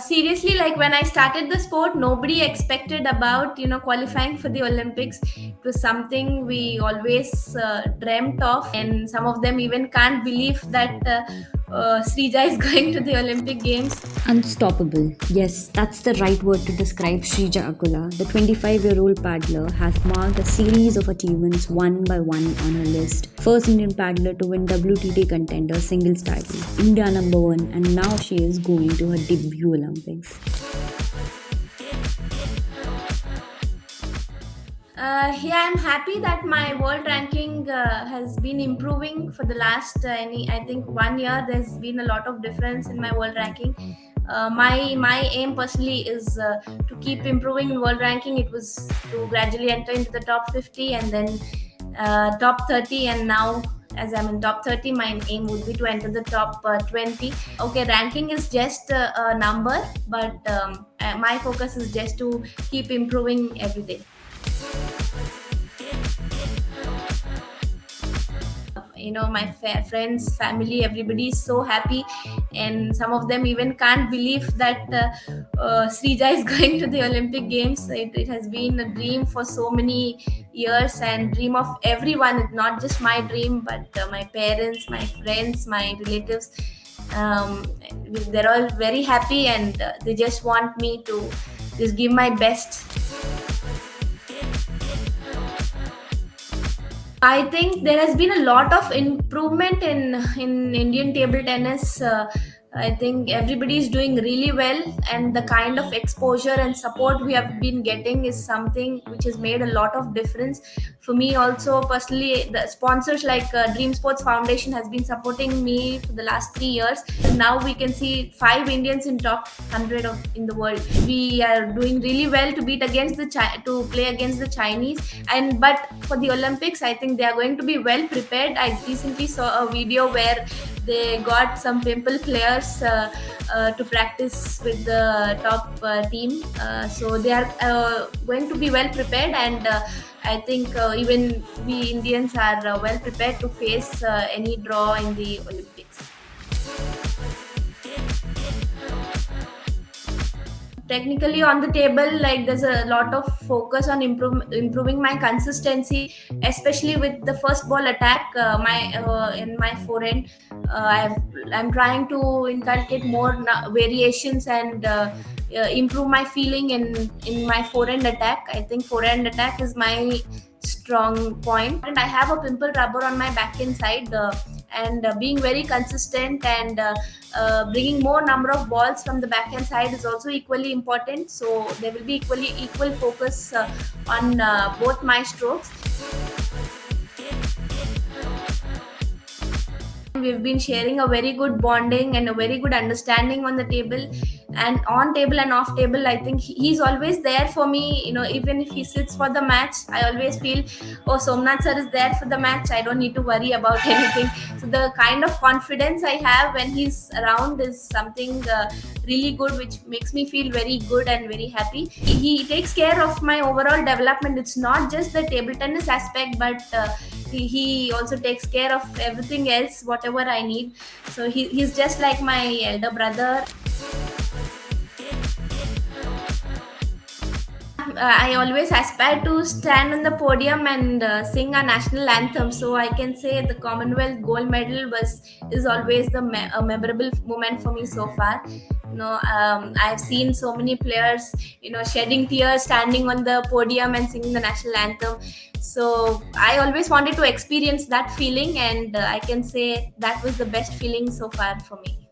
Seriously, like when I started the sport, nobody expected about qualifying for the Olympics. It was something we always dreamt of, and some of them even can't believe that Srija is going to the Olympic Games. Unstoppable. Yes, that's the right word to describe Shrija Akula. The 25-year-old paddler has marked a series of achievements one by one on her list. First Indian paddler to win WTT contender singles title, India number one, and now she is going to her debut Olympics. Yeah, I'm happy that my world ranking has been improving for the last I think 1 year. There's been a lot of difference in my world ranking. My aim personally is to keep improving in world ranking. It was to gradually enter into the top 50 and then top 30, and now as I'm in top 30, my aim would be to enter the top 20. Okay, ranking is just a number, but my focus is just to keep improving every day. My friends, family, everybody is so happy, and some of them even can't believe that Srija is going to the Olympic Games. It has been a dream for so many years, and dream of everyone. It's not just my dream, but my parents, my friends, my relatives. um, they're all very happy, and they just want me to just give my best. I think there has been a lot of improvement in Indian table tennis. I think everybody is doing really well, and the kind of exposure and support we have been getting is something which has made a lot of difference for me. Also, personally, the sponsors like Dream Sports Foundation has been supporting me for the last 3 years. Now we can see 5 Indians in top 100 in the world. We are doing really well to beat against to play against the Chinese, and but for the Olympics, I think they are going to be well prepared. I recently saw a video where they got some pimple players to practice with the top team. So they are going to be well prepared, and I think even we Indians are well prepared to face any draw in the Olympics. Technically on the table, like there's a lot of focus on improving my consistency, especially with the first ball attack. My In my forehand, I'm trying to inculcate more variations, and improve my feeling in my forehand attack. I think forehand attack is my strong point, and I have a pimple rubber on my backhand side, and being very consistent, and bringing more number of balls from the backhand side is also equally important. So there will be equal focus on both my strokes. We've been sharing a very good bonding and a very good understanding on the table, and on table and off table. I think he's always there for me. Even if he sits for the match, I always feel, oh, Somnath sir is there for the match. I don't need to worry about anything. So the kind of confidence I have when he's around is something really good, which makes me feel very good and very happy. He takes care of my overall development. It's not just the table tennis aspect, but he also takes care of everything else, whatever I need. So he's just like my elder brother. I always aspire to stand on the podium and sing our national anthem. So I can say the Commonwealth gold medal is always a memorable moment for me so far. I've seen so many players, shedding tears, standing on the podium and singing the national anthem. So I always wanted to experience that feeling, and I can say that was the best feeling so far for me.